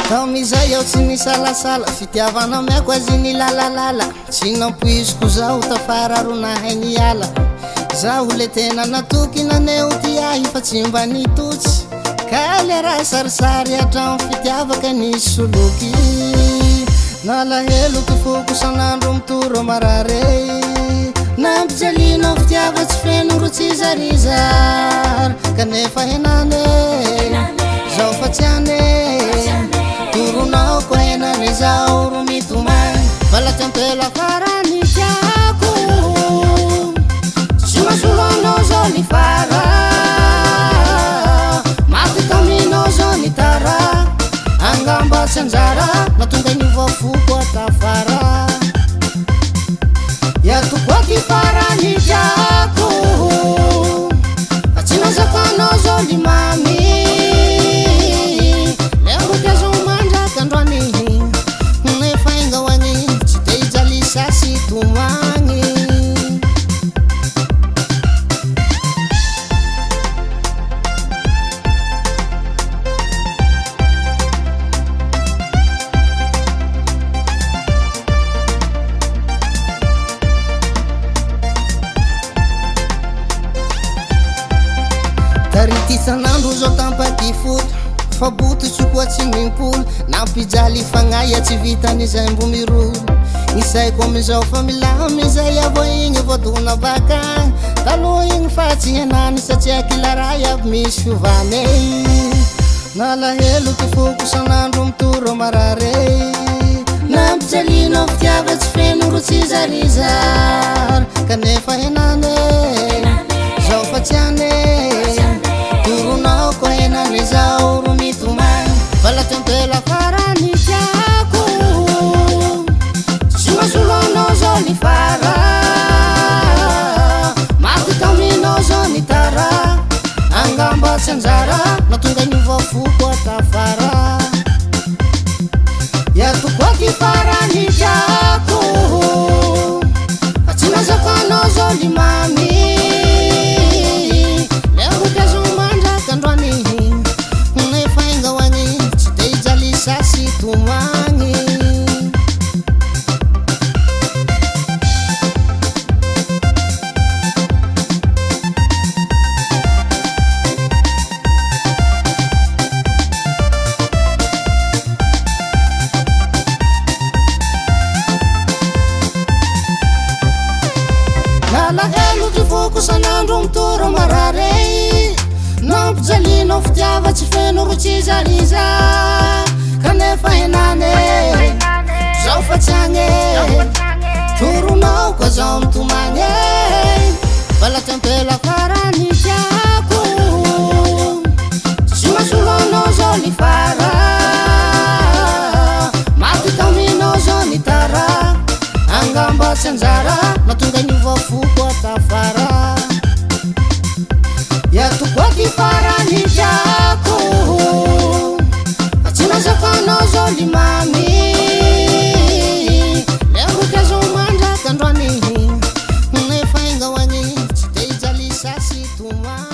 Taomizay ao tsy nisalasala fitiavana miako azy ny lalalala tsy nampoiziko zao tafararona hainy ala zaho le tena natoky naneo ty ahy fa tsy mba nitotsy ka le raha sarisary hatramo fitiavaka nisy soloky nalahelo tofoko sanandro mitoro marare nampijalinao fitiava tsy feno ro tsy zarizary kanefa henane zao fa tsy ane turunao ko henane zao ro mitomany vala tempela farany tiako tsy masolonao zao ny fara maty taminao zao ny tara angamba tsy anjara natonga ny vafoko atafara iatoko aty farany tiako fa tsy nazakanao zao ny mamy tarity sanandro zao tampaky foto fa bototsy koa tsy mimpolo nampijaly fagnaia tsy vitan'izay mbo mirolo isaiko amizao fa milamy zay avao igny voadona bakagny taloha igny fa tsy henany satria kilaray aby misy fiovane nalahelo tofoko sanandro mitoro marare nampijalinao fitiava tsy feno ro tsy zarizary kanefa henane zao fa tsy ane turunao ko henane zao ro mitomany vala tempela farany tiako tsy masolonao zao ny fara maty taminao zao ny tara angamba tsy anjara natonga ny vafoko atafara iatoko aty farany tiako fa tsy nazakanao zao ny mamy nalahelo tifoko sanandro mitoro marare nampijalinao fitiava tsy feno ro tsy zariza kanefa henane zao fa tsy ane toronao koa zao mitomany vala tempela farany tiako tsy masolonao zao ny fara maty taminao zao ny tara angamba tsy anjara natonga ny vafoko atafara iatoko aty farany tiako fa tsy nazakanao zao ny mamy lemboky azo mandraka androany nefa ingahoany tsy te ijaly sasy tomany